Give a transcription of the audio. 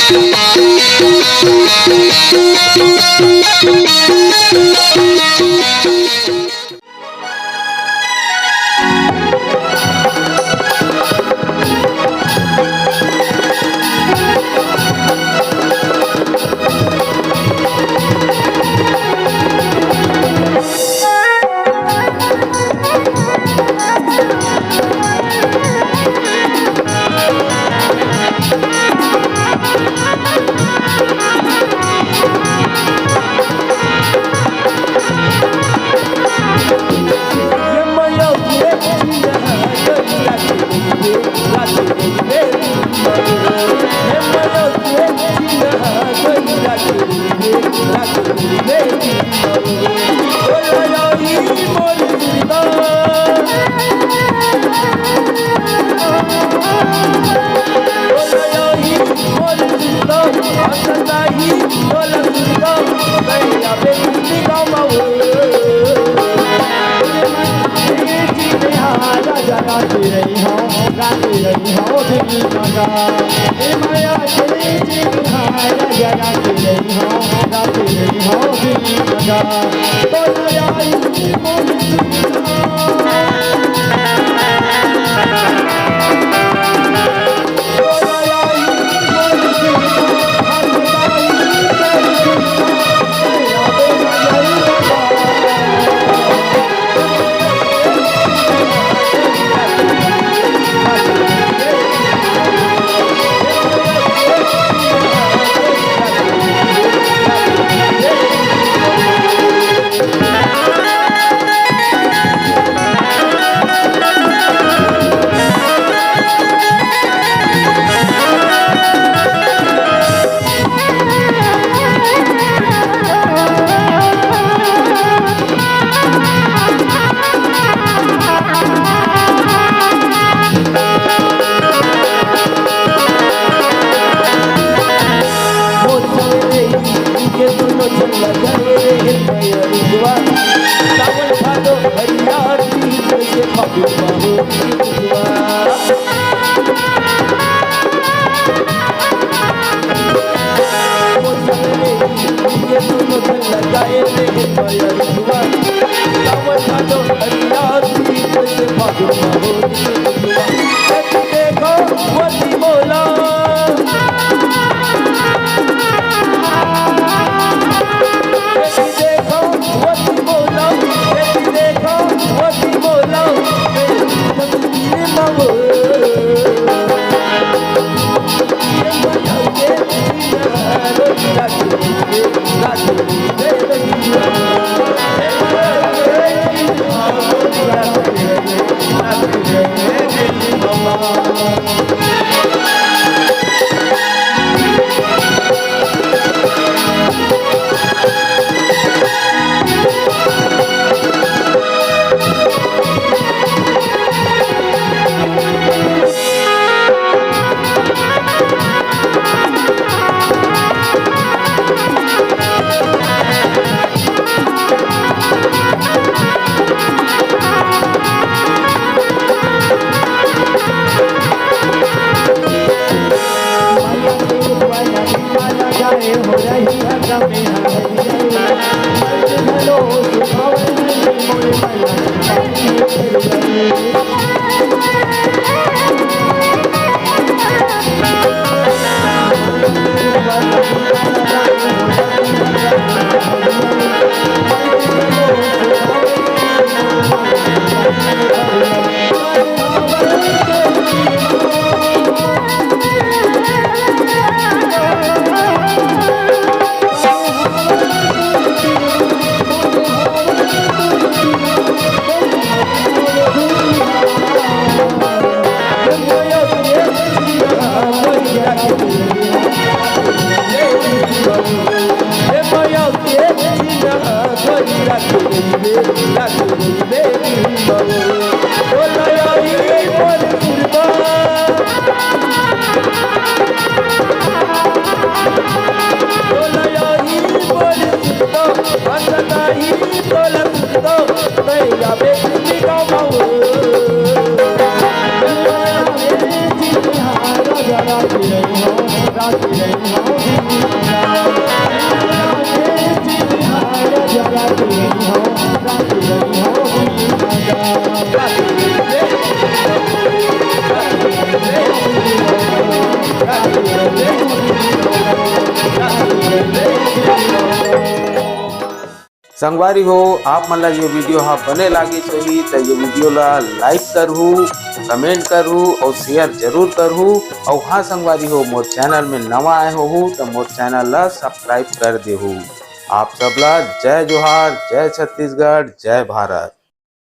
Hãy subscribe cho kênh Ghiền Mì Gõ để không bỏ lỡ राती रही हो राती रही हो संगवारी हो आप मन ला ये वीडियो हाँ बने लागे सही तो ये वीडियो ला लाइक करहू, कमेंट करहू और शेयर जरूर करहू। और हाँ संगवारी हो मोर चैनल में नवा आए हो तो मोर चैनल ला सब्सक्राइब कर देहू। आप सबला जय जोहार, जय छत्तीसगढ़, जय भारत।